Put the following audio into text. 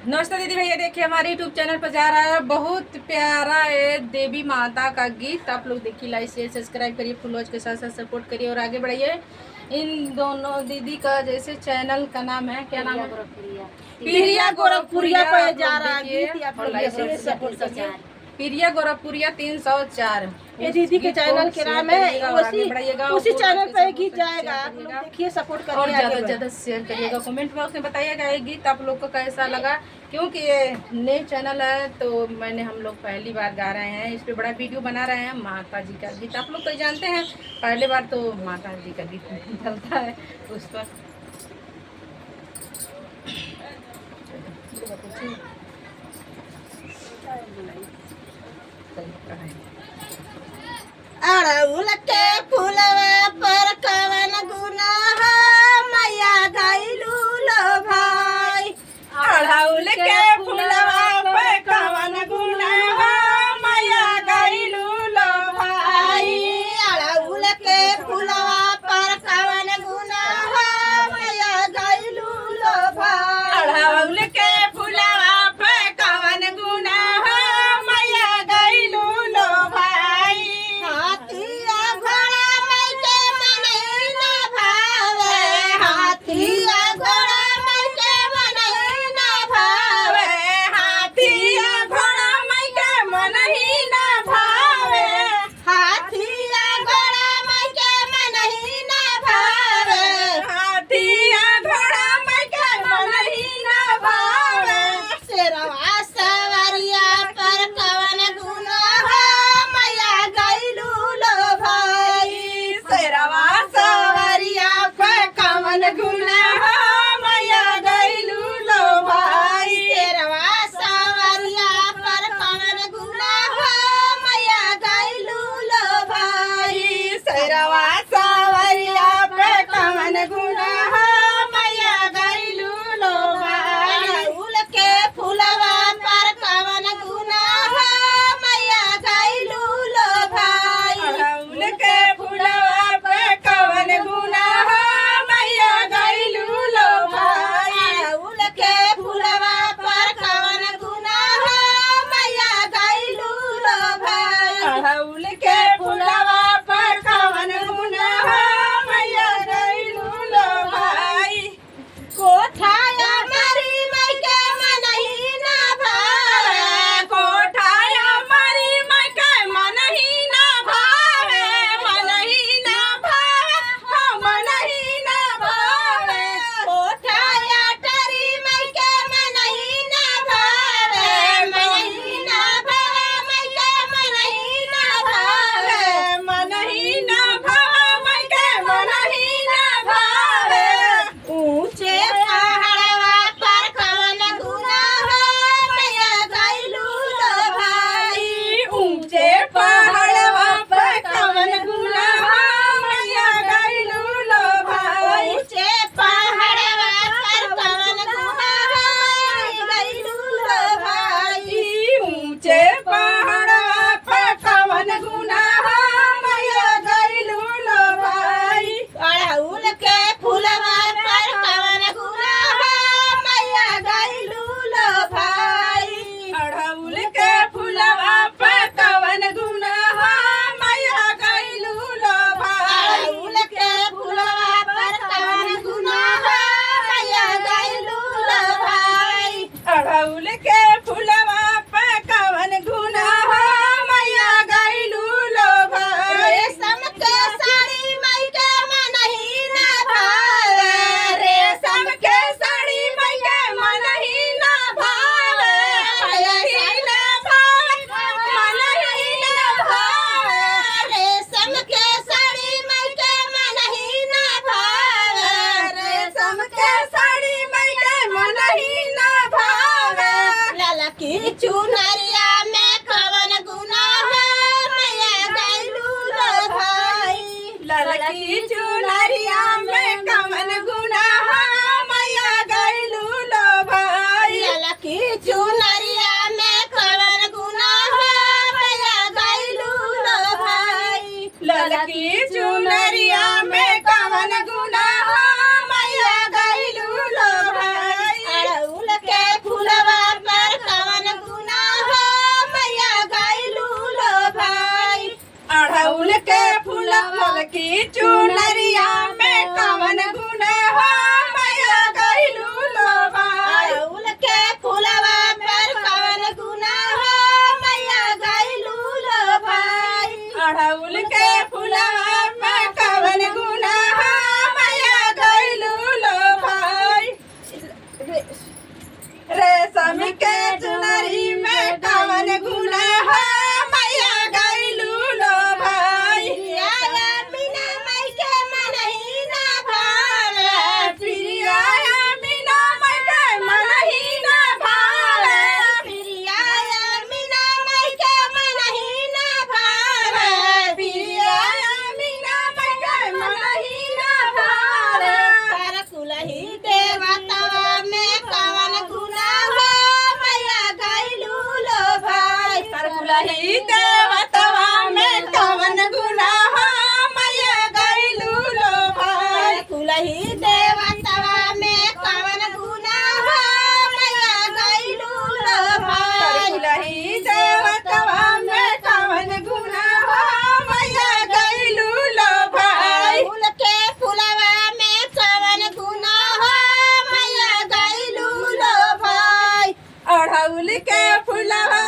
नमस्ते दीदी भैया, देखिए हमारे यूट्यूब चैनल पर जा रहा है बहुत प्यारा है देवी माता का गीत। आप लोग देखिए, लाइक शेयर सब्सक्राइब करिए, फुल वॉच के साथ साथ सपोर्ट करिए और आगे बढ़िए। इन दोनों दीदी का जैसे चैनल का नाम है, क्या नाम है? पीरिया गोरखपुरिया पे जा रहा है देखिए गीत, आप और लोग लाइक देखिए, शेयर सपोर्ट करिए। पीरिया गोरखपुरिया 304 ये दीदी के चैनल के नाम है, उसी चैनल पे गीत जाएगा। आप लोग देखिए, सपोर्ट और करिए, ज़्यादा से ज़्यादा शेयर करिएगा। कमेंट बॉक्स में बताइएगा ये गीत आप लोग को कैसा लगा, क्योंकि ये नए चैनल है तो हम लोग पहली बार गा रहे हैं। इस पे बड़ा वीडियो बना रहे हैं। माता जी का गीत आप लोग तो जानते हैं, पहली बार तो माता जी का गीत निकलता है उस पर। अड़उल के फूलवा पर कवन गुनाह मैया गइलू लो भाई। अड़उल के फूलवा पे कवन गुनाह मैया गइलू लो भाई। अड़उल के फूलवा पर कवन गुनाह मैया गइलू लो भाई। अड़उल के फूलवा पे कवन गुनाह मैया गइलू लो भाई। हाथिया घोड़ा ललकी चुनरिया में कवन गुण हो मैया गइलू लो भाई। अड़हुल के फुलवा पर कवन गुना हो मैया गइलू लो भाई। अड़हुल के फुलवा में कवन गुण हो मैया गइलू लो भाई। रेशम के चुनरी में कवन गुण हो मैया गइलू लो भाई। मीना माई के मनही ना भावे प्रिया मीना माई के मनही ना भावे। प्रिया मीना माई के मनही ना भावे प्रिया मीना माई के मनही ना भावे। पर कुलही देवतवा में कवन गुना हो मैया गइलू लो भाई। पर कुलही देवतवा में कवन गुना हो मैया गइलू लो भाई। कुलही देवतवा में कवन गुना हो मैया गइलू लो पर भाई। कुलही देवतवा में कवन गुना हो मैया गइलू लो भाई। अड़हुल के फुलवा में कवन गुना हो मैया गइलू लो भाई। अड़हुल के फुलवा